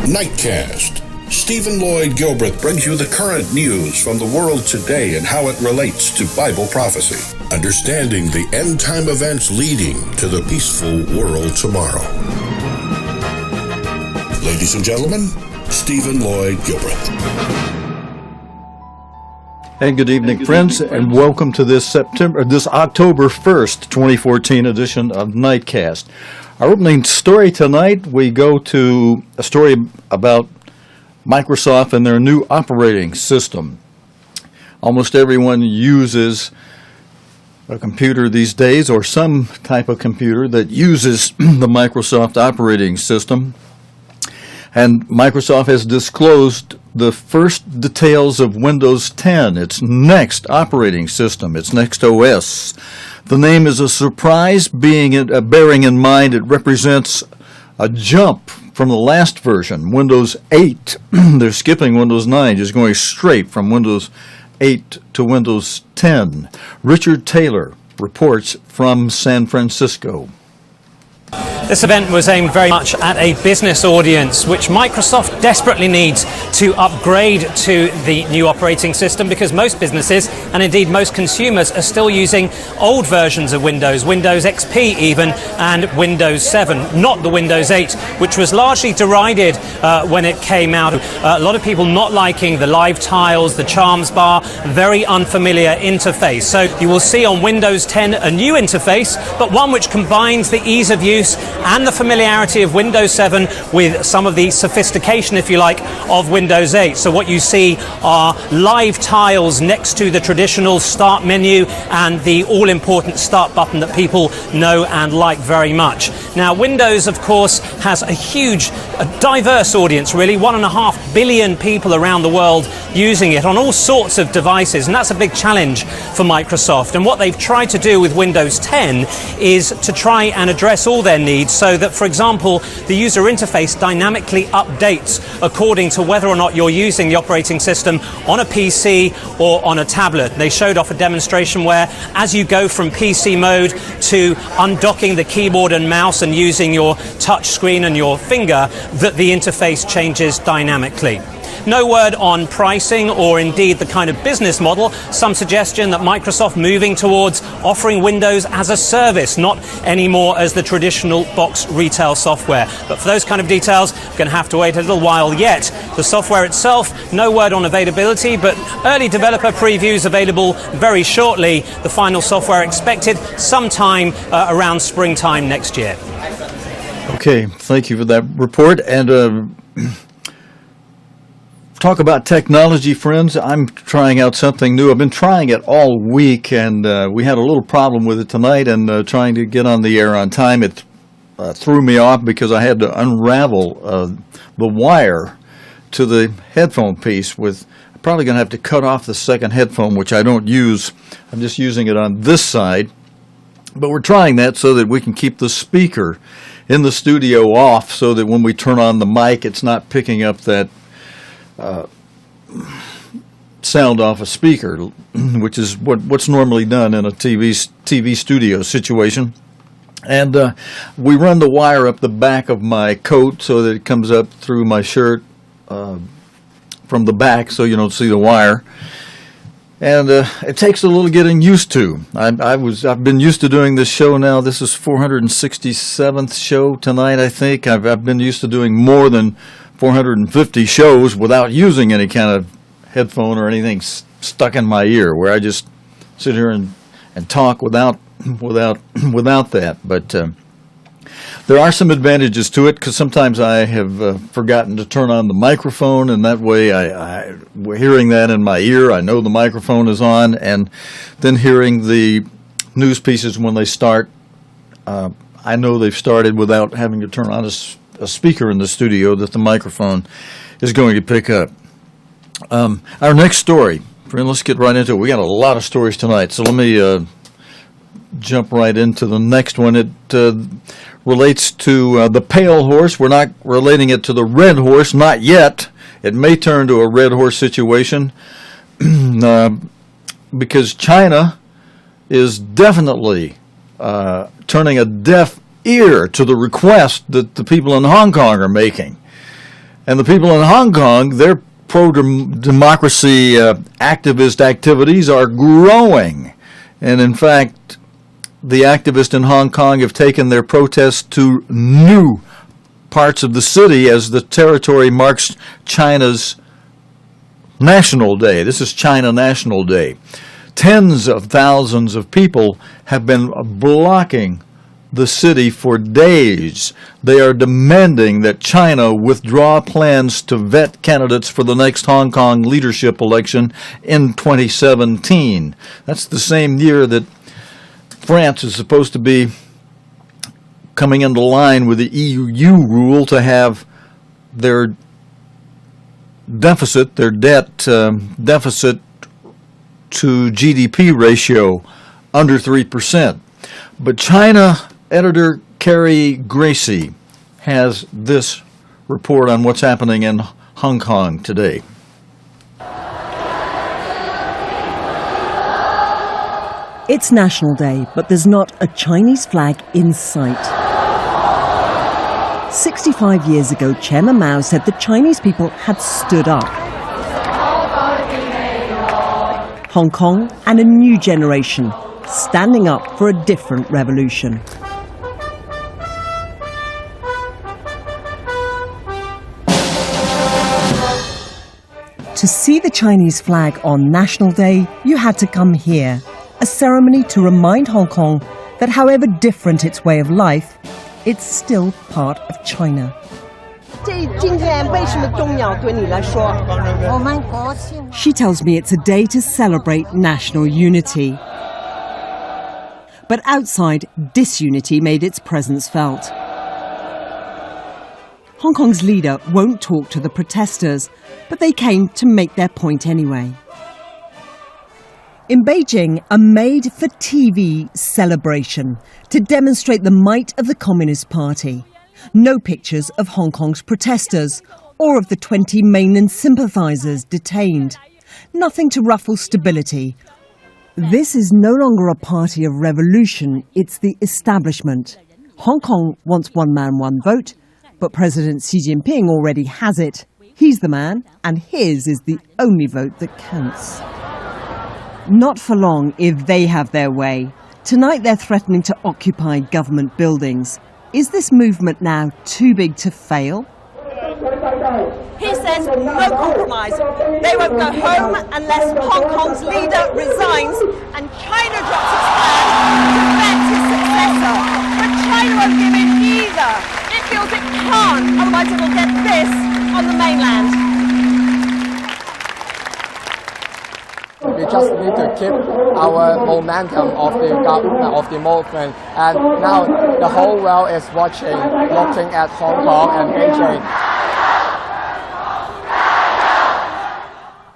Nightcast. Stephen Lloyd Gilbreth brings you the current news from the world today and how it relates to Bible prophecy. Understanding the end-time events leading to the peaceful world tomorrow. Ladies and gentlemen, Stephen Lloyd Gilbreth. And good evening, friends, and welcome to this October 1st, 2014 edition of Nightcast. Our opening story tonight, we go to a story about Microsoft and their new operating system. Almost everyone uses a computer these days, or some type of computer that uses the Microsoft operating system. And Microsoft has disclosed the first details of Windows 10, its next operating system, its next OS. The name is a surprise, bearing in mind it represents a jump from the last version, Windows 8. They're skipping Windows 9, just going straight from Windows 8 to Windows 10. Richard Taylor reports from San Francisco. This event was aimed very much at a business audience, which Microsoft desperately needs to upgrade to the new operating system, because most businesses, and indeed most consumers, are still using old versions of Windows, Windows XP even, and Windows 7, not the Windows 8, which was largely derided when it came out. A lot of people not liking the live tiles, the charms bar, very unfamiliar interface. So you will see on Windows 10 a new interface, but one which combines the ease of use and the familiarity of Windows 7 with some of the sophistication, if you like, of Windows 8. So what you see are live tiles next to the traditional start menu and the all-important start button that people know and like very much. Now, Windows, of course, has a huge, diverse audience, really, 1.5 billion people around the world using it on all sorts of devices, and that's a big challenge for Microsoft. And what they've tried to do with Windows 10 is to try and address all their needs, so that, for example, the user interface dynamically updates according to whether or not you're using the operating system on a PC or on a tablet. They showed off a demonstration where, as you go from PC mode to undocking the keyboard and mouse and using your touch screen and your finger, that the interface changes dynamically. No word on pricing or indeed the kind of business model. Some suggestion that Microsoft moving towards offering Windows as a service, not anymore as the traditional box retail software. But for those kind of details, we're going to have to wait a little while yet. The software itself, no word on availability, but early developer previews available very shortly. The final software expected sometime around springtime next year. Okay, thank you for that report. And talk about technology, friends. I'm trying out something new. I've been trying it all week, and we had a little problem with it tonight, and trying to get on the air on time, it threw me off because I had to unravel the wire to the headphone piece. I'm probably going to have to cut off the second headphone, which I don't use. I'm just using it on this side. But we're trying that so that we can keep the speaker in the studio off, so that when we turn on the mic, it's not picking up that sound off a speaker, which is what's normally done in a TV studio situation. And we run the wire up the back of my coat so that it comes up through my shirt from the back, so you don't see the wire. And it takes a little getting used to. I've been used to doing this show now. This is 467th show tonight, I think. I've been used to doing more than 450 shows without using any kind of headphone or anything stuck in my ear, where I just sit here and talk without that. But there are some advantages to it, because sometimes I have forgotten to turn on the microphone, and that way we're hearing that in my ear. I know the microphone is on, and then hearing the news pieces when they start, I know they've started without having to turn on a speaker in the studio that the microphone is going to pick up. Our next story, friend, let's get right into it. We got a lot of stories tonight, so let me jump right into the next one. It relates to the pale horse. We're not relating it to the red horse, not yet. It may turn to a red horse situation because China is definitely turning a deaf ear to the request that the people in Hong Kong are making. And the people in Hong Kong, their pro-democracy activist activities are growing. And in fact, the activists in Hong Kong have taken their protests to new parts of the city as the territory marks China's National Day. This is China National Day. Tens of thousands of people have been blocking the city for days. They are demanding that China withdraw plans to vet candidates for the next Hong Kong leadership election in 2017. That's the same year that France is supposed to be coming into line with the EU rule to have their deficit, their debt deficit to GDP ratio under 3%. But China editor Carrie Gracie has this report on what's happening in Hong Kong today. It's National Day, but there's not a Chinese flag in sight. 65 years ago, Chairman Mao said the Chinese people had stood up. Hong Kong and a new generation standing up for a different revolution. To see the Chinese flag on National Day, you had to come here. A ceremony to remind Hong Kong that however different its way of life, it's still part of China. She tells me it's a day to celebrate national unity. But outside, disunity made its presence felt. Hong Kong's leader won't talk to the protesters, but they came to make their point anyway. In Beijing, a made-for-TV celebration to demonstrate the might of the Communist Party. No pictures of Hong Kong's protesters or of the 20 mainland sympathisers detained. Nothing to ruffle stability. This is no longer a party of revolution, it's the establishment. Hong Kong wants one man, one vote, but President Xi Jinping already has it. He's the man, and his is the only vote that counts. Not for long if they have their way. Tonight they're threatening to occupy government buildings. Is this movement now too big to fail? He says no compromise. They won't go home unless Hong Kong's leader resigns and China drops its plan to vet his successor. But China won't give in either. It feels it can't, otherwise it will get this on the mainland. We just need to keep our momentum of the movement, and now the whole world is watching, looking at Hong Kong and Beijing.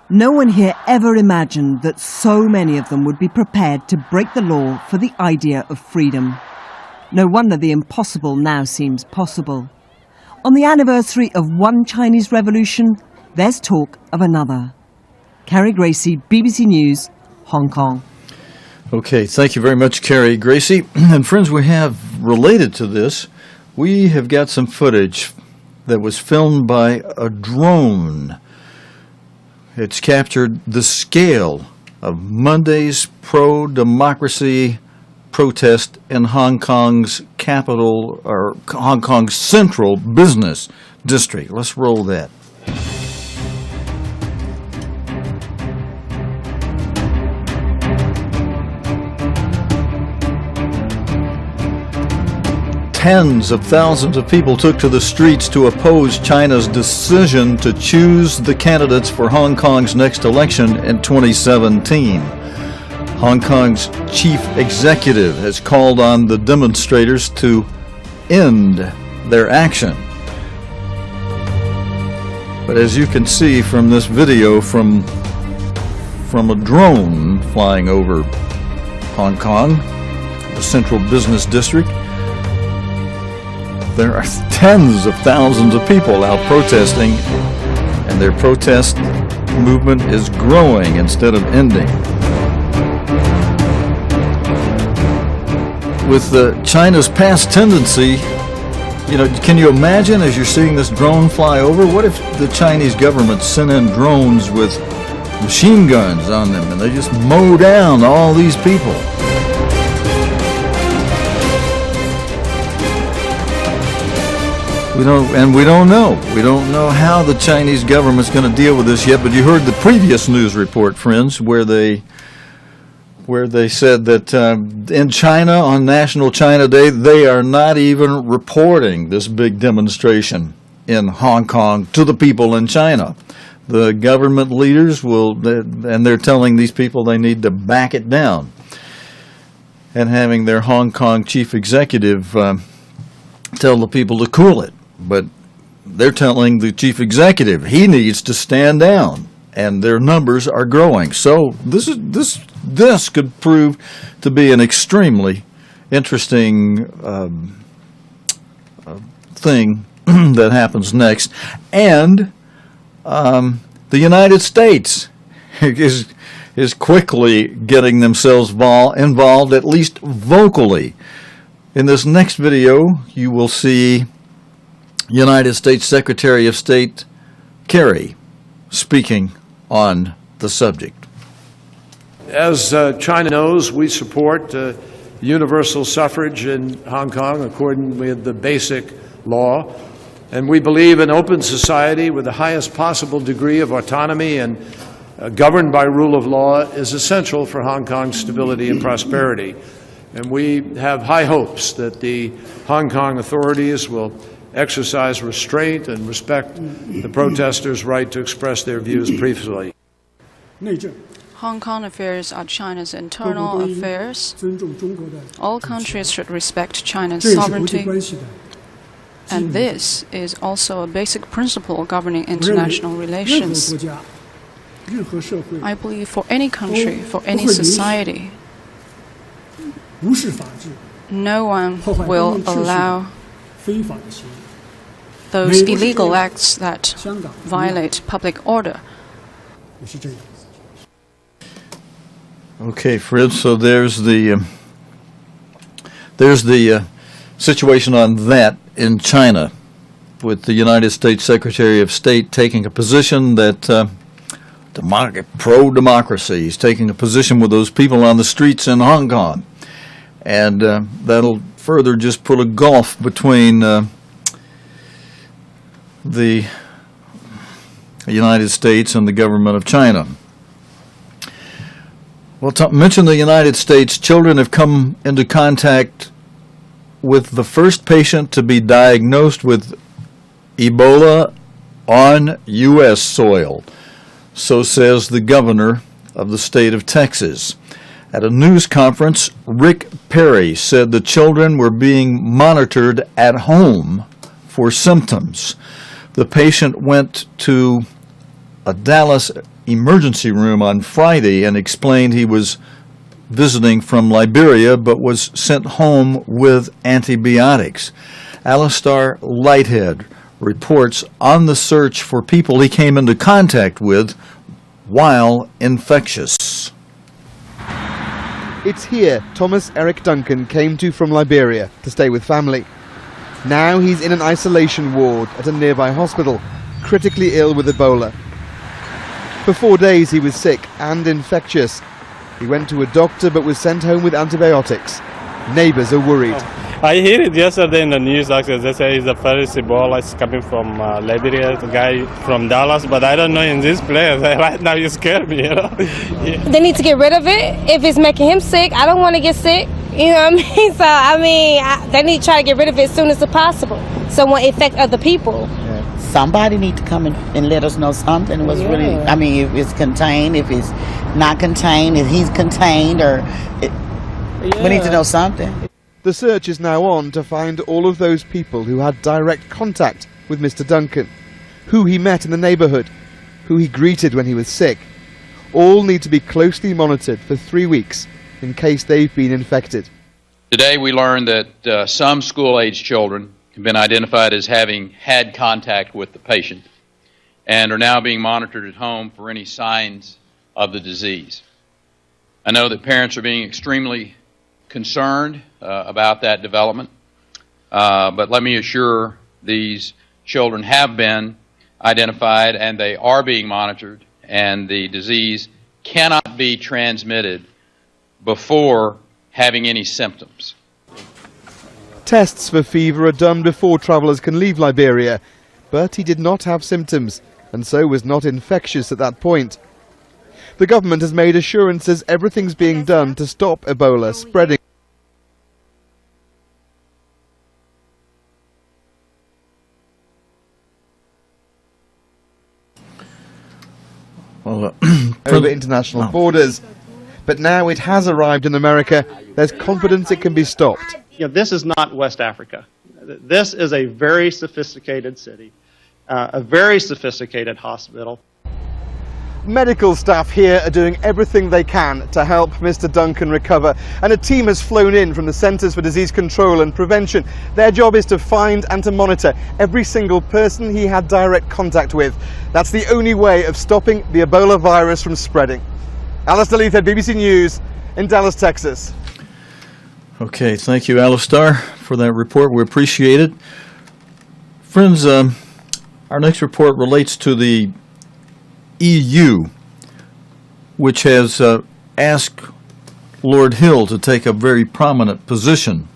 No one here ever imagined that so many of them would be prepared to break the law for the idea of freedom. No wonder the impossible now seems possible. On the anniversary of one Chinese revolution, there's talk of another. Carrie Gracie, BBC News, Hong Kong. Okay, thank you very much, Carrie Gracie. And friends, we have related to this, we have got some footage that was filmed by a drone. It's captured the scale of Monday's pro-democracy protest in Hong Kong's capital, or Hong Kong's central business district. Let's roll that. Tens of thousands of people took to the streets to oppose China's decision to choose the candidates for Hong Kong's next election in 2017. Hong Kong's chief executive has called on the demonstrators to end their action. But as you can see from this video from a drone flying over Hong Kong, the central business district, there are tens of thousands of people out protesting, and their protest movement is growing instead of ending. With China's past tendency can you imagine as you're seeing this drone fly over, what if the Chinese government sent in drones with machine guns on them and they just mow down all these people? We don't know. We don't know how the Chinese government's going to deal with this yet, but you heard the previous news report, friends, where they said that in China, on National China Day, they are not even reporting this big demonstration in Hong Kong to the people in China. The government leaders and they're telling these people they need to back it down. And having their Hong Kong chief executive tell the people to cool it. But they're telling the chief executive he needs to stand down, and their numbers are growing. So this could prove to be an extremely interesting thing that happens next. And the United States is quickly getting themselves involved, at least vocally. In this next video, you will see United States Secretary of State Kerry speaking on the subject. As China knows, we support universal suffrage in Hong Kong according with the basic law, and we believe an open society with the highest possible degree of autonomy and governed by rule of law is essential for Hong Kong's stability and prosperity. And we have high hopes that the Hong Kong authorities will exercise restraint and respect the protesters' right to express their views peacefully. Hong Kong affairs are China's internal affairs. All countries should respect China's sovereignty. And this is also a basic principle governing international relations. I believe for any country, for any society, no one will allow those illegal acts that violate public order. Okay, Fritz, so there's the situation on that in China, with the United States Secretary of State taking a position that pro-democracy. He's taking a position with those people on the streets in Hong Kong. And that'll further just put a gulf between the United States and the government of China. Well, to mention the United States, children have come into contact with the first patient to be diagnosed with Ebola on U.S. soil. So says the governor of the state of Texas. At a news conference, Rick Perry said the children were being monitored at home for symptoms. The patient went to a Dallas emergency room on Friday and explained he was visiting from Liberia but was sent home with antibiotics. Alistair Lighthead reports on the search for people he came into contact with while infectious. It's here Thomas Eric Duncan came to from Liberia to stay with family. Now he's in an isolation ward at a nearby hospital, critically ill with Ebola. For 4 days he was sick and infectious. He went to a doctor but was sent home with antibiotics. Neighbors are worried. I heard it yesterday in the news. Actually, they say it's the first Ebola is coming from Liberia, the guy from Dallas, but I don't know in this place. Right now, you scare me, you know. Yeah. They need to get rid of it if it's making him sick. I don't want to get sick, you know what I mean? So, they need to try to get rid of it as soon as possible so it won't affect other people. Yeah. Somebody need to come and let us know something was really, if it's contained, if it's not contained, if he's contained, we need to know something. The search is now on to find all of those people who had direct contact with Mr. Duncan, who he met in the neighbourhood, who he greeted when he was sick. All need to be closely monitored for 3 weeks in case they've been infected. Today we learned that some school-age children have been identified as having had contact with the patient and are now being monitored at home for any signs of the disease. I know that parents are being extremely concerned about that development. But let me assure these children have been identified and they are being monitored, and the disease cannot be transmitted before having any symptoms. Tests for fever are done before travellers can leave Liberia, but he did not have symptoms and so was not infectious at that point. The government has made assurances everything's being done to stop Ebola spreading. Over international borders. But now it has arrived in America. There's confidence it can be stopped. You know, this is not West Africa. This is a very sophisticated city, a very sophisticated hospital. Medical staff here are doing everything they can to help Mr. Duncan recover, and a team has flown in from the Centres for Disease Control and Prevention. Their job is to find and to monitor every single person he had direct contact with. That's the only way of stopping the Ebola virus from spreading. Alistair Leithhead, BBC News in Dallas, Texas. Okay, thank you, Alistair, for that report. We appreciate it. Friends, our next report relates to the EU, which has asked Lord Hill to take a very prominent position.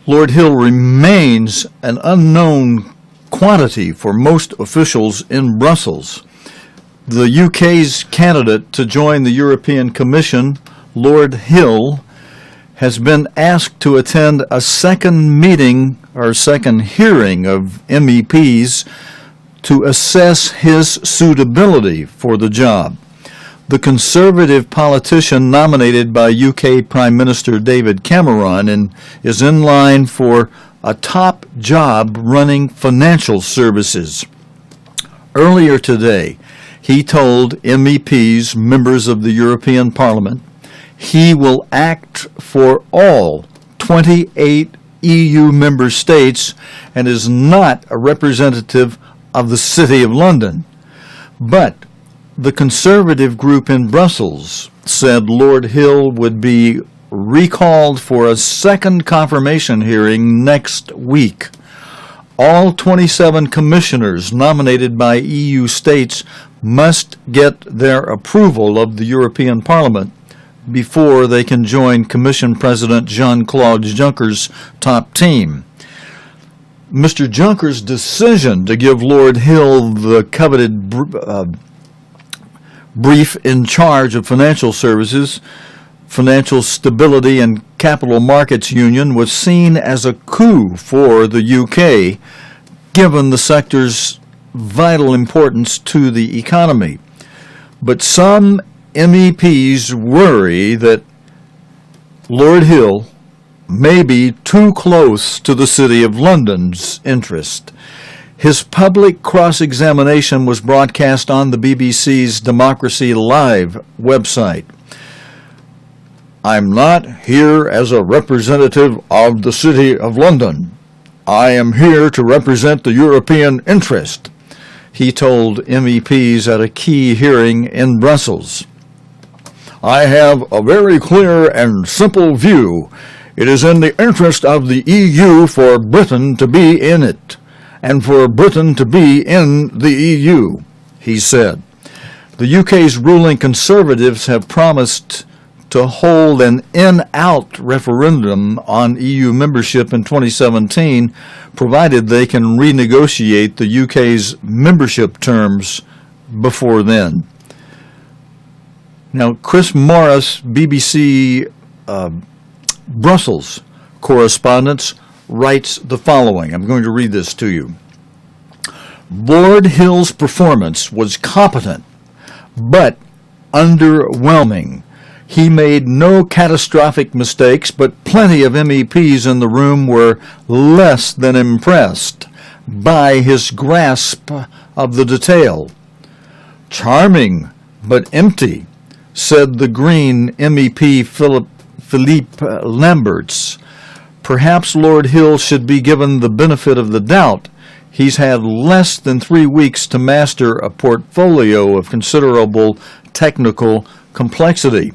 Lord Hill remains an unknown quantity for most officials in Brussels. The UK's candidate to join the European Commission, Lord Hill, has been asked to attend a second meeting or second hearing of MEPs to assess his suitability for the job. The Conservative politician nominated by UK Prime Minister David Cameron is in line for a top job running financial services. Earlier today, he told MEPs, members of the European Parliament, he will act for all 28 EU member states and is not a representative of the City of London. But the Conservative group in Brussels said Lord Hill would be recalled for a second confirmation hearing next week. All 27 commissioners nominated by EU states must get their approval of the European Parliament before they can join Commission President Jean-Claude Juncker's top team. Mr. Juncker's decision to give Lord Hill the coveted brief in charge of financial services, financial stability and capital markets union was seen as a coup for the UK, given the sector's vital importance to the economy. But some MEPs worry that Lord Hill may be too close to the City of London's interest. His public cross-examination was broadcast on the BBC's Democracy Live website. I'm not here as a representative of the City of London. I am here to represent the European interest, he told MEPs at a key hearing in Brussels. I have a very clear and simple view. It is in the interest of the EU for Britain to be in it, and for Britain to be in the EU, he said. The UK's ruling Conservatives have promised to hold an in-out referendum on EU membership in 2017, provided they can renegotiate the UK's membership terms before then. Now, Chris Morris, BBC Brussels correspondent, writes the following. I'm going to read this to you. Lord Hill's performance was competent, but underwhelming. He made no catastrophic mistakes, but plenty of MEPs in the room were less than impressed by his grasp of the detail. Charming, but empty, said the Green MEP Philippe Lamberts. Perhaps Lord Hill should be given the benefit of the doubt. He's had less than 3 weeks to master a portfolio of considerable technical complexity.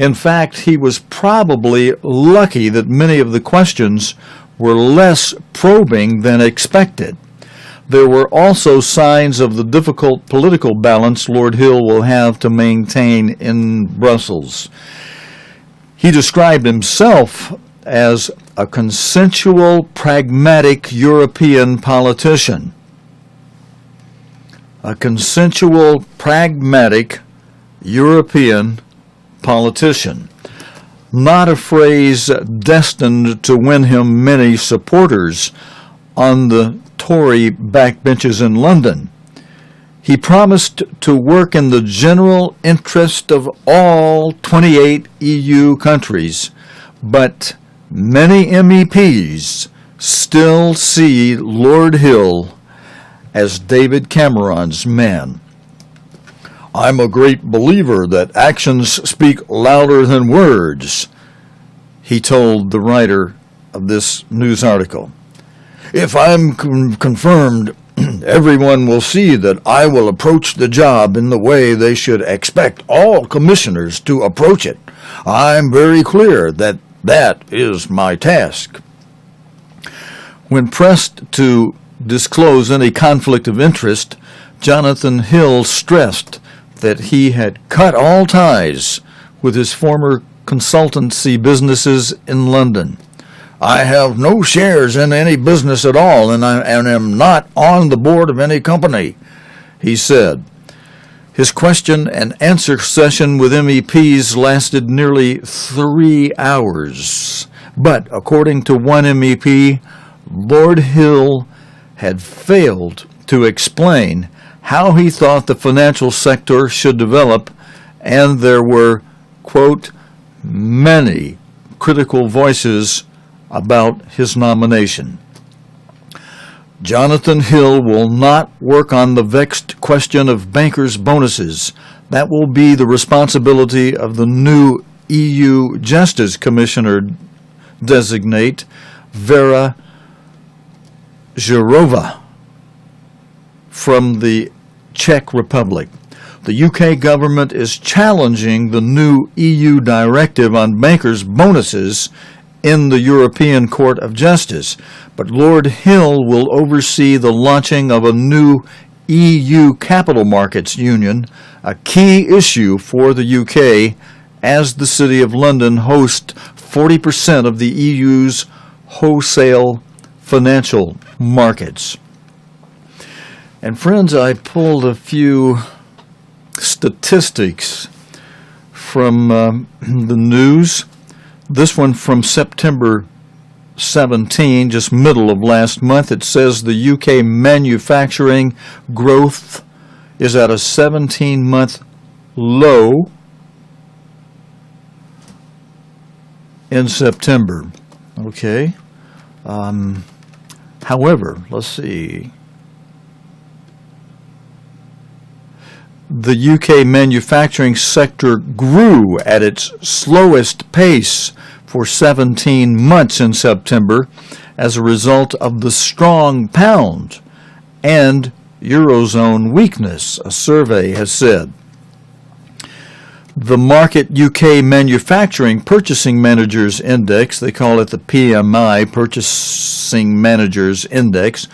In fact, he was probably lucky that many of the questions were less probing than expected. There were also signs of the difficult political balance Lord Hill will have to maintain in Brussels. He described himself as a consensual, pragmatic European politician. A consensual, pragmatic European politician. Not a phrase destined to win him many supporters on the Tory backbenches in London. He promised to work in the general interest of all 28 EU countries, but many MEPs still see Lord Hill as David Cameron's man. I'm a great believer that actions speak louder than words, he told the writer of this news article. If I'm confirmed, everyone will see that I will approach the job in the way they should expect all commissioners to approach it. I'm very clear that that is my task. When pressed to disclose any conflict of interest, Jonathan Hill stressed that he had cut all ties with his former consultancy businesses in London. I have no shares in any business at all, and am not on the board of any company, he said. His question and answer session with MEPs lasted nearly 3 hours. But according to one MEP, Lord Hill had failed to explain how he thought the financial sector should develop, and there were, quote, many critical voices about his nomination. Jonathan Hill will not work on the vexed question of bankers' bonuses. That will be the responsibility of the new EU Justice Commissioner designate, Vera Jourova, from the Czech Republic. The UK government is challenging the new EU directive on bankers' bonuses in the European Court of Justice, but Lord Hill will oversee the launching of a new EU Capital Markets Union, a key issue for the UK as the City of London hosts 40% of the EU's wholesale financial markets. And friends, I pulled a few statistics from the news. This one from September 17, just middle of last month. It says the UK manufacturing growth is at a 17-month low in September. Okay. However, let's see. The UK manufacturing sector grew at its slowest pace for 17 months in September as a result of the strong pound and Eurozone weakness, a survey has said. The Market UK Manufacturing Purchasing Managers Index, they call it the PMI, Purchasing Managers Index,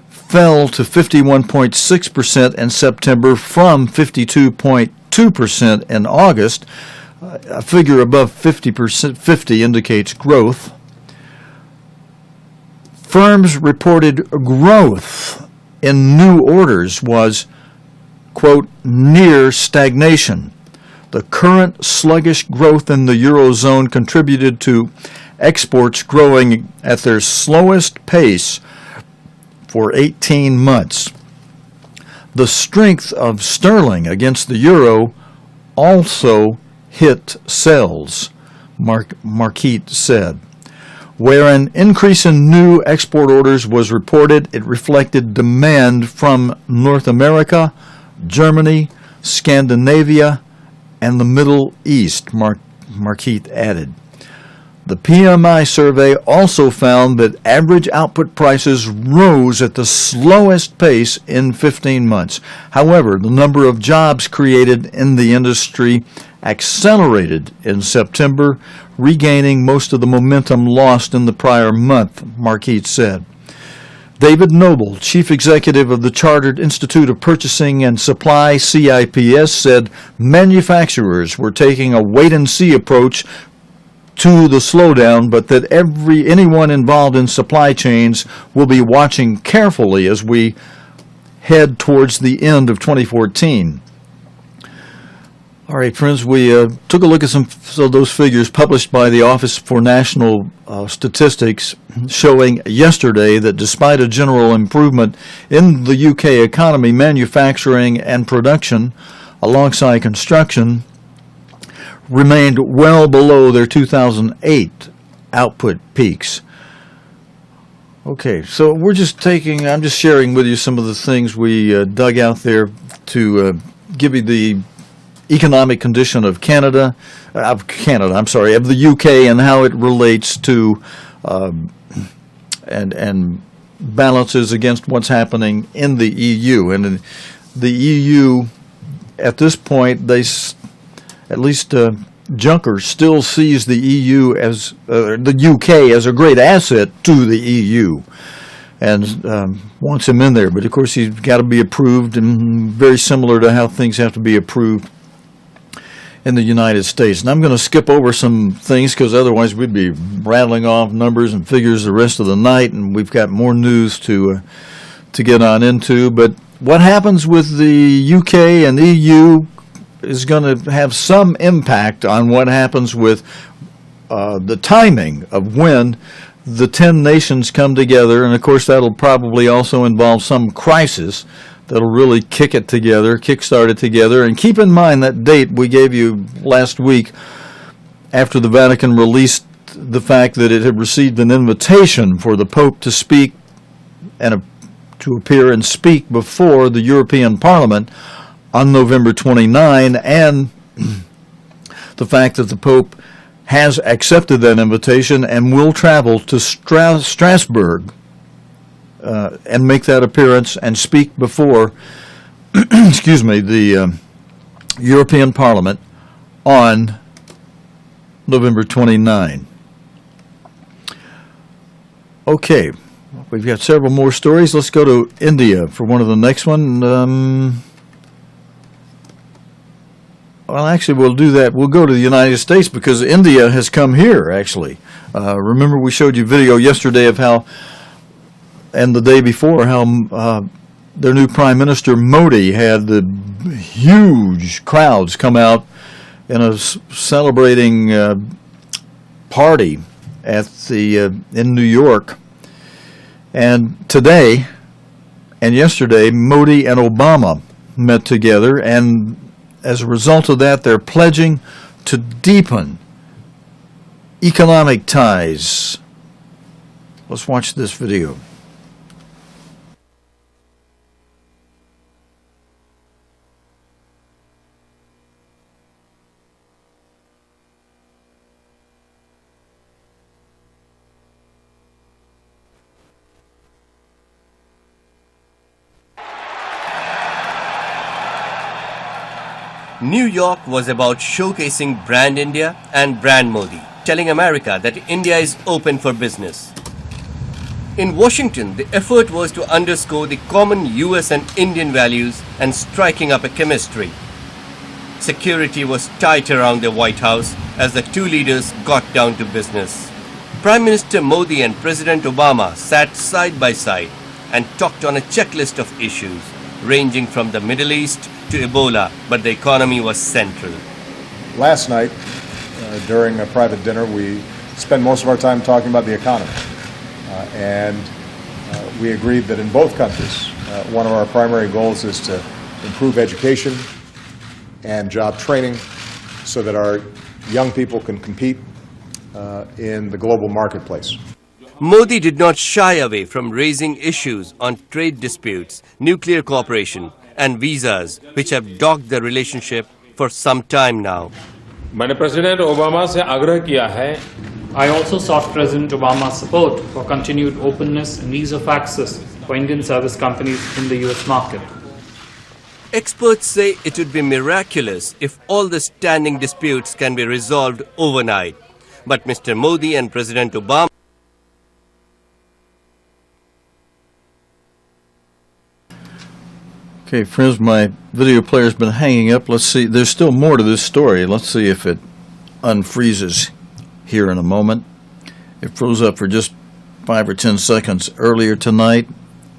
fell to 51.6% in September from 52.2% in August. A figure above 50 indicates growth. Firms reported growth in new orders was, quote, near stagnation. The current sluggish growth in the Eurozone contributed to exports growing at their slowest pace for 18 months. The strength of sterling against the euro also hit sales, Marquette said. Where an increase in new export orders was reported, it reflected demand from North America, Germany, Scandinavia, and the Middle East, Marquette added. The PMI survey also found that average output prices rose at the slowest pace in 15 months. However, the number of jobs created in the industry accelerated in September, regaining most of the momentum lost in the prior month, Marquis said. David Noble, chief executive of the Chartered Institute of Purchasing and Supply, CIPS, said manufacturers were taking a wait-and-see approach to the slowdown, but that anyone involved in supply chains will be watching carefully as we head towards the end of 2014. All right, friends, we took a look at some of those figures published by the Office for National Statistics, showing yesterday that despite a general improvement in the UK economy, manufacturing and production, alongside construction, remained well below their 2008 output peaks. Okay, so I'm just sharing with you some of the things we dug out there to give you the economic condition of the UK, and how it relates to and balances against what's happening in the EU. And in the EU, at this point, Juncker still sees the EU as the UK as a great asset to the EU, and wants him in there. But of course, he's got to be approved, and very similar to how things have to be approved in the United States. And I'm going to skip over some things because otherwise we'd be rattling off numbers and figures the rest of the night, and we've got more news to get on into. But what happens with the UK and EU is going to have some impact on what happens with the timing of when the 10 nations come together. And of course, that'll probably also involve some crisis that'll really kickstart it together. And keep in mind that date we gave you last week, after the Vatican released the fact that it had received an invitation for the Pope to speak and to appear and speak before the European Parliament on November 29, and the fact that the Pope has accepted that invitation and will travel to Strasbourg and make that appearance and speak before the European Parliament on November 29. Okay, we've got several more stories. Let's go to India for one of the next one. Well, actually, we'll do that. We'll go to the United States because India has come here, actually. Remember, we showed you video yesterday of how, and the day before, how their new Prime Minister, Modi, had the huge crowds come out in a celebrating party in New York. And today and yesterday, Modi and Obama met together, and as a result of that, they're pledging to deepen economic ties. Let's watch this video. New York was about showcasing Brand India and Brand Modi, telling America that India is open for business. In Washington, the effort was to underscore the common US and Indian values and striking up a chemistry. Security was tight around the White House as the two leaders got down to business. Prime Minister Modi and President Obama sat side by side and talked on a checklist of issues, ranging from the Middle East to Ebola, but the economy was central. Last night, during a private dinner, we spent most of our time talking about the economy. And we agreed that in both countries, one of our primary goals is to improve education and job training so that our young people can compete in the global marketplace. Modi did not shy away from raising issues on trade disputes, nuclear cooperation, and visas, which have dogged the relationship for some time now. मैंने president Obama से आग्रह किया है. I also sought President Obama's support for continued openness and ease of access for Indian service companies in the US market. Experts say it would be miraculous if all the standing disputes can be resolved overnight. But Mr. Modi and President Obama Okay, friends, my video player's been hanging up. Let's see. There's still more to this story. Let's see if it unfreezes here in a moment. It froze up for just 5 or 10 seconds earlier tonight.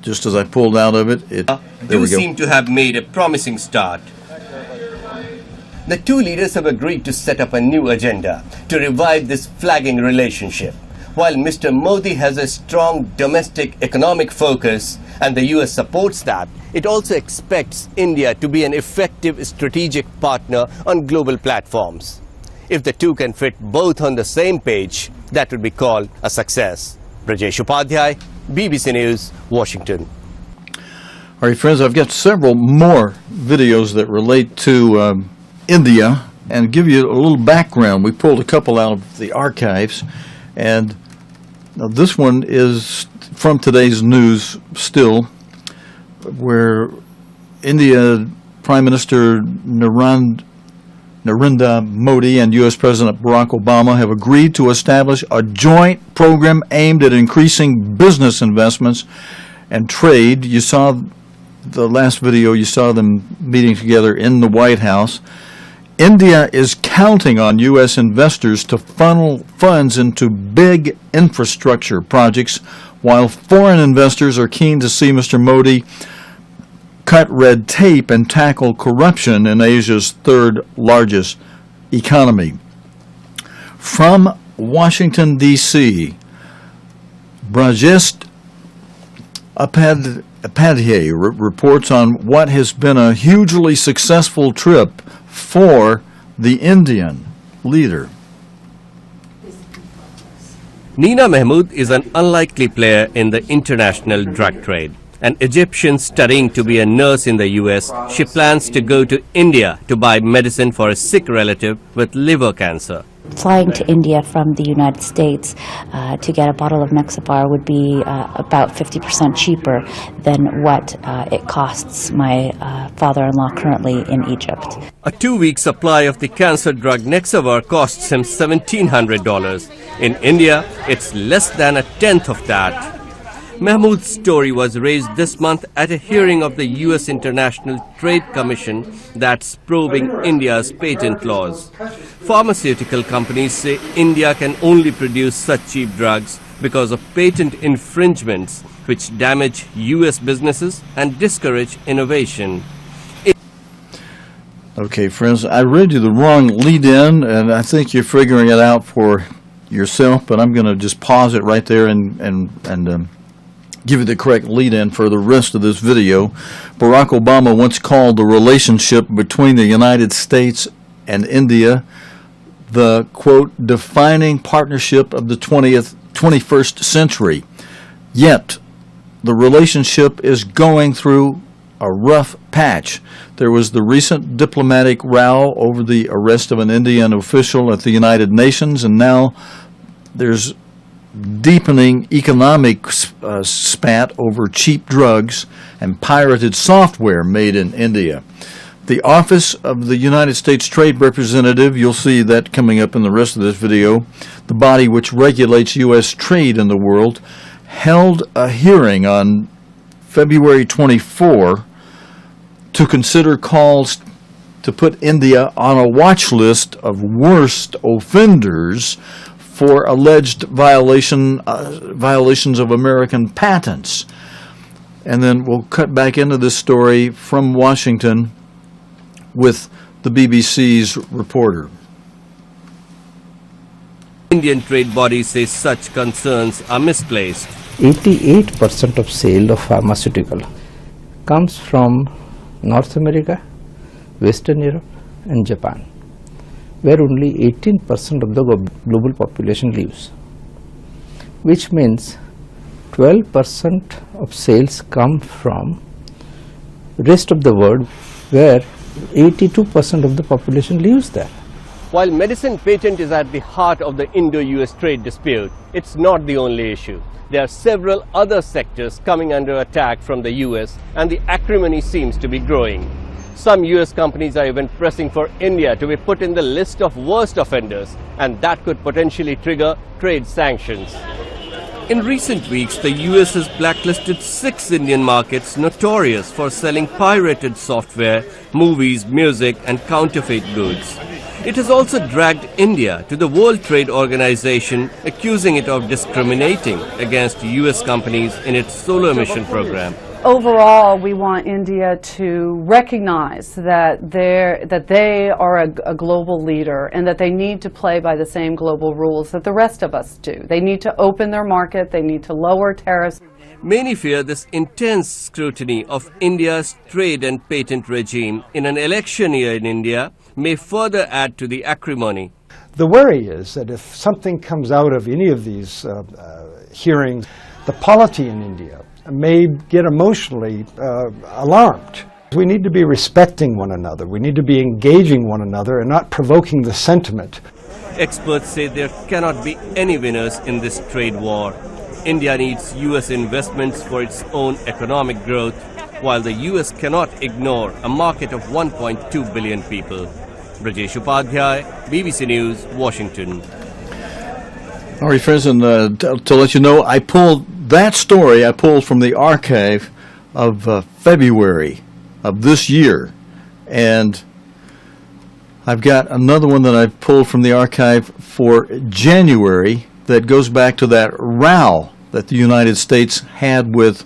Just as I pulled out of it, there we go. seem to have made a promising start. The two leaders have agreed to set up a new agenda to revive this flagging relationship. While Mr. Modi has a strong domestic economic focus and the US supports that, it also expects India to be an effective strategic partner on global platforms. If the two can fit both on the same page, that would be called a success. Brajesh Upadhyay, BBC News, Washington. All right, friends, I've got several more videos that relate to India and give you a little background. We pulled a couple out of the archives, and this one is from today's news still, where India Prime Minister Narendra Modi and U.S. President Barack Obama have agreed to establish a joint program aimed at increasing business investments and trade. You saw the last video, you saw them meeting together in the White House. India is counting on U.S. investors to funnel funds into big infrastructure projects, while foreign investors are keen to see Mr. Modi cut red tape and tackle corruption in Asia's third largest economy. From Washington, D.C., Brajesh Upadhyay reports on what has been a hugely successful trip for the Indian leader. Nina Mahmood is an unlikely player in the international drug trade. An Egyptian studying to be a nurse in the US, she plans to go to India to buy medicine for a sick relative with liver cancer. Flying to India from the United States to get a bottle of Nexabar would be about 50% cheaper than what it costs my father-in-law currently in Egypt. A 2-week supply of the cancer drug Nexavar costs him $1,700. In India, it's less than a tenth of that. Mahmood's story was raised this month at a hearing of the U.S. International Trade Commission that's probing India's patent laws. Pharmaceutical companies say India can only produce such cheap drugs because of patent infringements which damage U.S. businesses and discourage innovation. Okay, friends, I read you the wrong lead-in, and I think you're figuring it out for yourself, but I'm going to just pause it right there and give you the correct lead-in for the rest of this video. Barack Obama once called the relationship between the United States and India the, quote, defining partnership of the 21st century. Yet, the relationship is going through a rough patch. There was the recent diplomatic row over the arrest of an Indian official at the United Nations, and now there's deepening economic spat over cheap drugs and pirated software made in India. The Office of the United States Trade Representative, you'll see that coming up in the rest of this video, the body which regulates U.S. trade in the world, held a hearing on February 24 to consider calls to put India on a watch list of worst offenders for alleged violations of American patents. And then we'll cut back into this story from Washington with the BBC's reporter. Indian trade bodies say such concerns are misplaced. 88% of sale of pharmaceutical comes from North America, Western Europe and Japan, where only 18% of the global population lives, which means 12% of sales come from rest of the world, where 82% of the population lives there. While medicine patent is at the heart of the Indo-US trade dispute, it's not the only issue. There are several other sectors coming under attack from the US, and the acrimony seems to be growing. Some US companies are even pressing for India to be put in the list of worst offenders, and that could potentially trigger trade sanctions. In recent weeks, the US has blacklisted 6 Indian markets notorious for selling pirated software, movies, music, and counterfeit goods. It has also dragged India to the World Trade Organization, accusing it of discriminating against US companies in its solar mission program. Overall, we want India to recognize that they are a global leader and that they need to play by the same global rules that the rest of us do. They need to open their market, they need to lower tariffs. Many fear this intense scrutiny of India's trade and patent regime in an election year in India may further add to the acrimony. The worry is that if something comes out of any of these hearings, the polity in India may get emotionally alarmed. We need to be respecting one another. We need to be engaging one another and not provoking the sentiment. Experts say there cannot be any winners in this trade war. India needs US investments for its own economic growth, while the US cannot ignore a market of 1.2 billion people. Brajesh Upadhyay, BBC News, Washington. All right, friends, and to let you know, I pulled from the archive of February of this year, and I've got another one that I've pulled from the archive for January that goes back to that row that the United States had with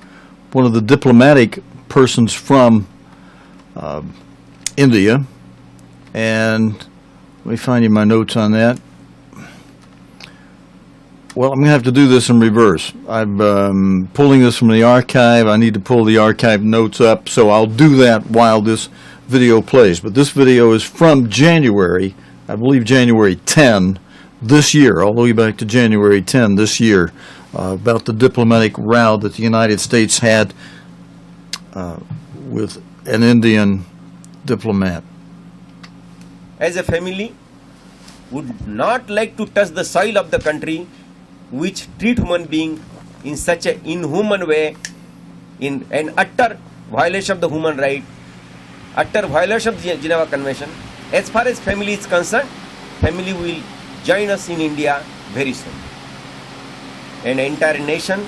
one of the diplomatic persons from India. And let me find you my notes on that. Well, I'm going to have to do this in reverse. I'm pulling this from the archive. I need to pull the archive notes up, so I'll do that while this video plays. But this video is from January, I believe January 10 this year, all the way back to January 10 this year, about the diplomatic row that the United States had with an Indian diplomat. As a family, would not like to touch the soil of the country which treat human being in such an inhuman way, in an utter violation of the human right, utter violation of the Geneva Convention. As far as family is concerned, family will join us in India very soon. An entire nation,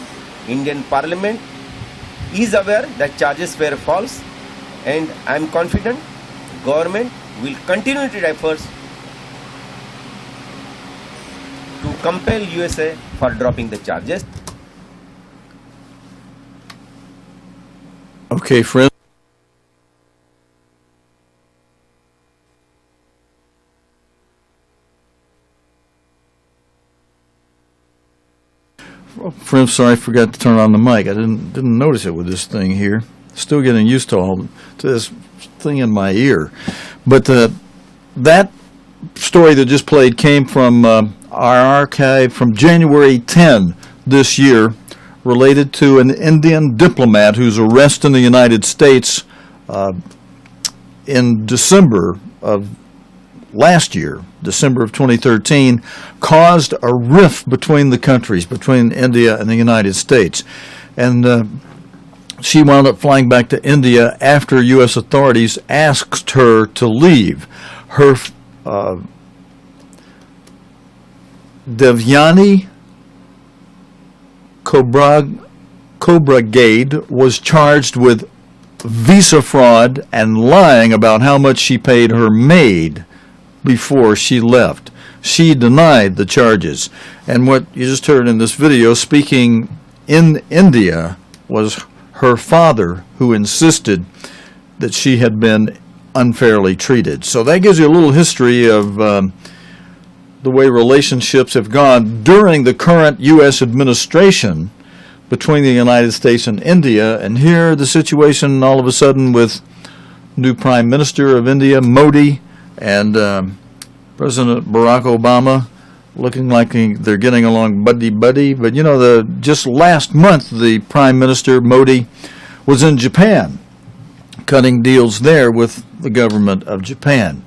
Indian Parliament, is aware that charges were false, and I am confident government will continue its efforts to compel USA for dropping the charges. Okay, friends. Friends, sorry, I forgot to turn on the mic. I didn't notice it with this thing here. Still getting used to this thing in my ear. But that story that just played came from our archive from January 10 this year, related to an Indian diplomat whose arrest in the United States in December of last year, December of 2013, caused a rift between the countries, between India and the United States. And she wound up flying back to India after U.S. authorities asked her to leave. Her Devyani Khobragade was charged with visa fraud and lying about how much she paid her maid before she left. She denied the charges. And what you just heard in this video speaking in India was her father, who insisted that she had been unfairly treated. So that gives you a little history of the way relationships have gone during the current U.S. administration between the United States and India. And here the situation all of a sudden with new Prime Minister of India, Modi, and President Barack Obama looking like they're getting along buddy-buddy. But, you know, just last month, the Prime Minister, Modi, was in Japan, cutting deals there with the government of Japan.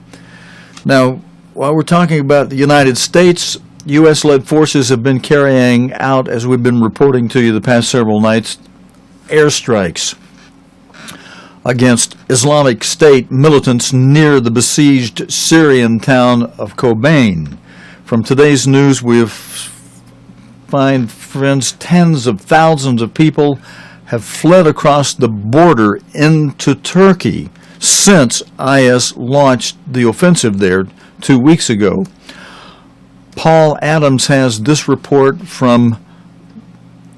Now, while we're talking about the United States, U.S.-led forces have been carrying out, as we've been reporting to you the past several nights, airstrikes against Islamic State militants near the besieged Syrian town of Kobane. From today's news, we find, friends, tens of thousands of people have fled across the border into Turkey since IS launched the offensive there 2 weeks ago. Paul Adams has this report from,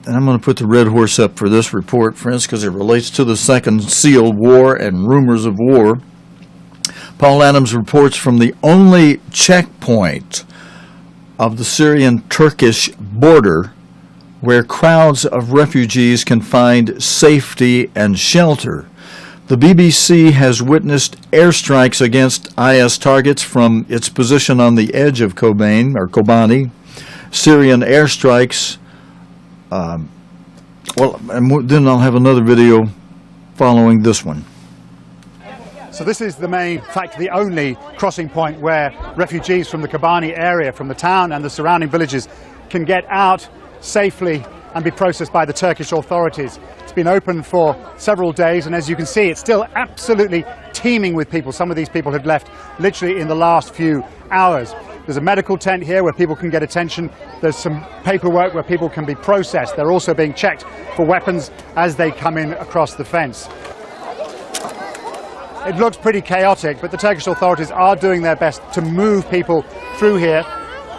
and I'm going to put the red horse up for this report, friends, because it relates to the Second Seal War and rumors of war. Paul Adams reports from the only checkpoint of the Syrian-Turkish border where crowds of refugees can find safety and shelter. The BBC has witnessed airstrikes against IS targets from its position on the edge of Kobani. Syrian airstrikes. And then I'll have another video following this one. So this is in fact, the only crossing point where refugees from the Kobani area, from the town and the surrounding villages, can get out safely and be processed by the Turkish authorities. It's been open for several days, and as you can see, it's still absolutely teeming with people. Some of these people had left literally in the last few hours. There's a medical tent here where people can get attention. There's some paperwork where people can be processed. They're also being checked for weapons as they come in across the fence. It looks pretty chaotic, but the Turkish authorities are doing their best to move people through here.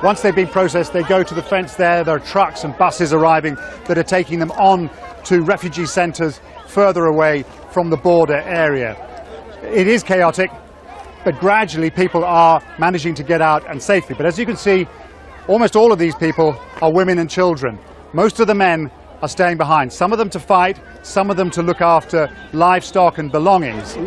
Once they've been processed, they go to the fence there. There are trucks and buses arriving that are taking them on to refugee centres further away from the border area. It is chaotic, but gradually people are managing to get out and safely. But as you can see, almost all of these people are women and children. Most of the men are staying behind, some of them to fight, some of them to look after livestock and belongings. I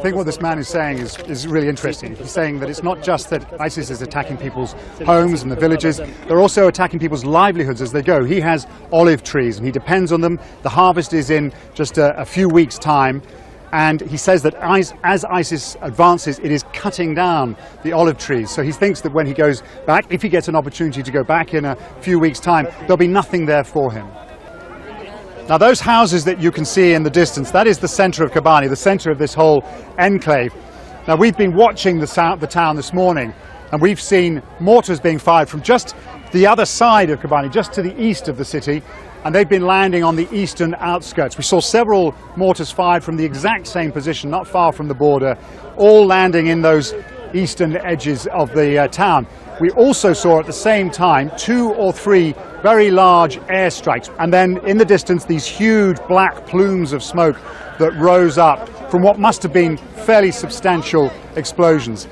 think what this man is saying is really interesting. He's saying that it's not just that ISIS is attacking people's homes and the villages, they're also attacking people's livelihoods as they go. He has olive trees and he depends on them. The harvest is in just a few weeks' time. And he says that as ISIS advances, it is cutting down the olive trees. So he thinks that when he goes back, if he gets an opportunity to go back in a few weeks' time, there'll be nothing there for him. Now, those houses that you can see in the distance, that is the center of Kobani, the center of this whole enclave. Now, we've been watching the town this morning, and we've seen mortars being fired from just the other side of Kobani, just to the east of the city. And they've been landing on the eastern outskirts. We saw several mortars fired from the exact same position, not far from the border, all landing in those eastern edges of the town. We also saw at the same time 2 or 3 very large airstrikes, and then in the distance these huge black plumes of smoke that rose up from what must have been fairly substantial explosions.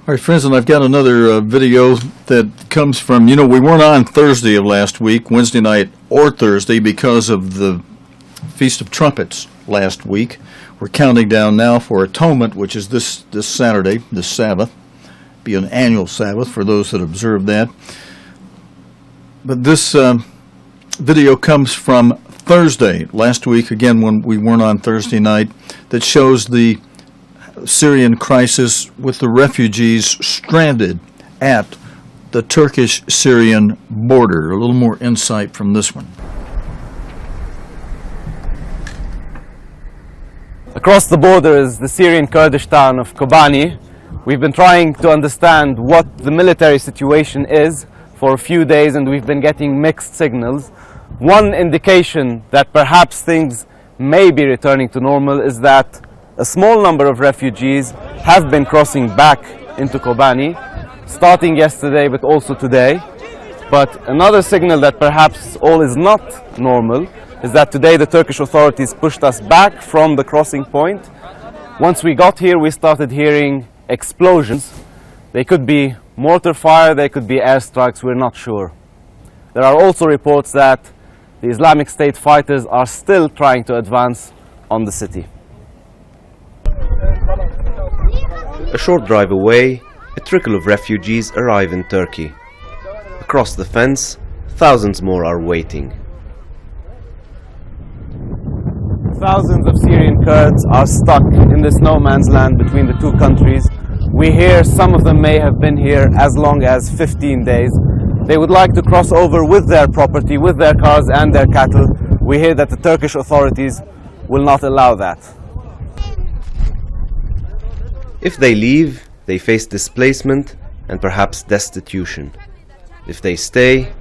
All right, friends, and I've got another video that comes from, we weren't on Thursday of last week, Wednesday night or Thursday, because of the Feast of Trumpets last week. We're counting down now for Atonement, which is this Saturday, this Sabbath. Be an annual Sabbath for those that observe that. But this video comes from Thursday, last week, again, when we weren't on Thursday night, that shows the Syrian crisis with the refugees stranded at the Turkish Syrian border. A little more insight from this one. Across the border is the Syrian Kurdish town of Kobani. We've been trying to understand what the military situation is for a few days, and we've been getting mixed signals. One indication that perhaps things may be returning to normal is that a small number of refugees have been crossing back into Kobani, starting yesterday but also today. But another signal that perhaps all is not normal is that today the Turkish authorities pushed us back from the crossing point. Once we got here, we started hearing explosions. They could be mortar fire, they could be airstrikes, we're not sure. There are also reports that the Islamic State fighters are still trying to advance on the city. A short drive away, a trickle of refugees arrive in Turkey. Across the fence, thousands more are waiting. Thousands of Syrian Kurds are stuck in this no man's land between the two countries. We hear some of them may have been here as long as 15 days. They would like to cross over with their property, with their cars and their cattle. We hear that the Turkish authorities will not allow that. If they leave, they face displacement and perhaps destitution. If they stay,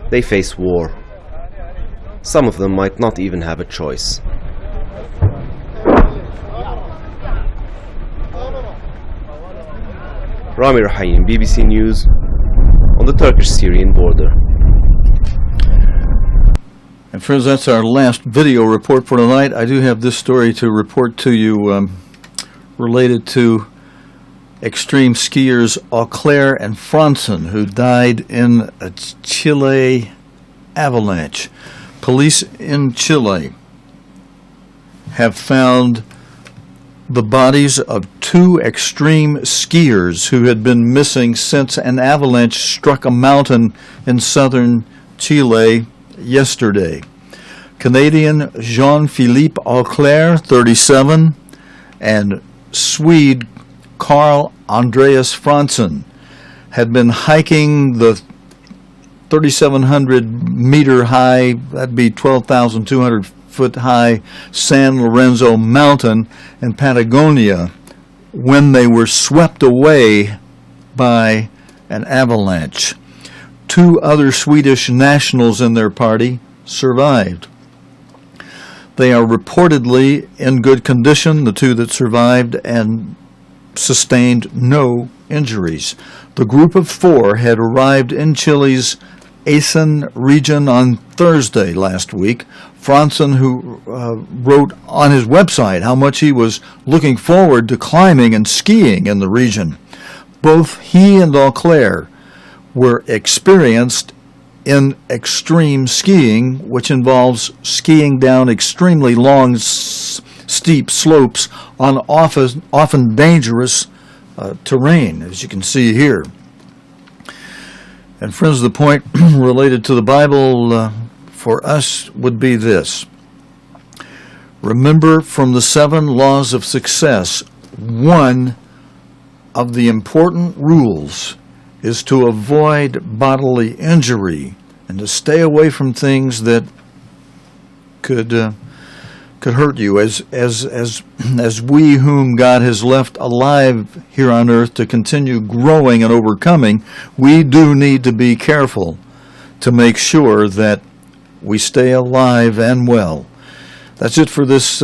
they face war. Some of them might not even have a choice. Rami Rahim, BBC News, on the Turkish-Syrian border. And friends, that's our last video report for tonight. I do have this story to report to you related to extreme skiers Auclair and Fransson, who died in a Chile avalanche. Police in Chile have found the bodies of 2 extreme skiers who had been missing since an avalanche struck a mountain in southern Chile yesterday. Canadian Jean-Philippe Auclair, 37, and Swede Carl Andreas Fransson had been hiking the 3,700 meter high, that'd be 12,200 foot high San Lorenzo mountain in Patagonia when they were swept away by an avalanche. 2 other Swedish nationals in their party survived. They are reportedly in good condition, the 2 that survived, and sustained no injuries. The group of 4 had arrived in Chile's Aysén region on Thursday last week. Fransson, who wrote on his website how much he was looking forward to climbing and skiing in the region. Both he and Auclair were experienced in extreme skiing, which involves skiing down extremely long, steep slopes on often dangerous terrain, as you can see here. And friends, the point related to the Bible for us would be this. Remember, from the 7 laws of success, one of the important rules is to avoid bodily injury and to stay away from things that could hurt you. As we whom God has left alive here on earth to continue growing and overcoming, we do need to be careful to make sure that we stay alive and well. That's it for this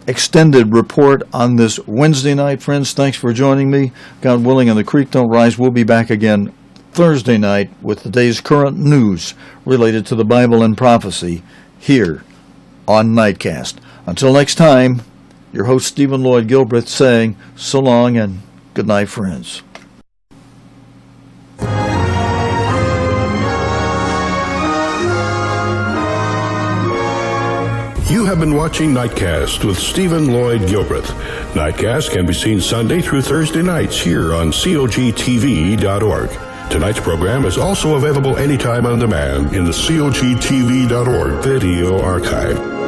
extended report on this Wednesday night, friends. Thanks for joining me. God willing, and the creek don't rise. We'll be back again Thursday night with the day's current news related to the Bible and prophecy here on Nightcast. Until next time, your host Stephen Lloyd Gilbreth saying so long and good night, friends. You have been watching Nightcast with Stephen Lloyd Gilbreth. Nightcast can be seen Sunday through Thursday nights here on cogtv.org. Tonight's program is also available anytime on demand in the cogtv.org video archive.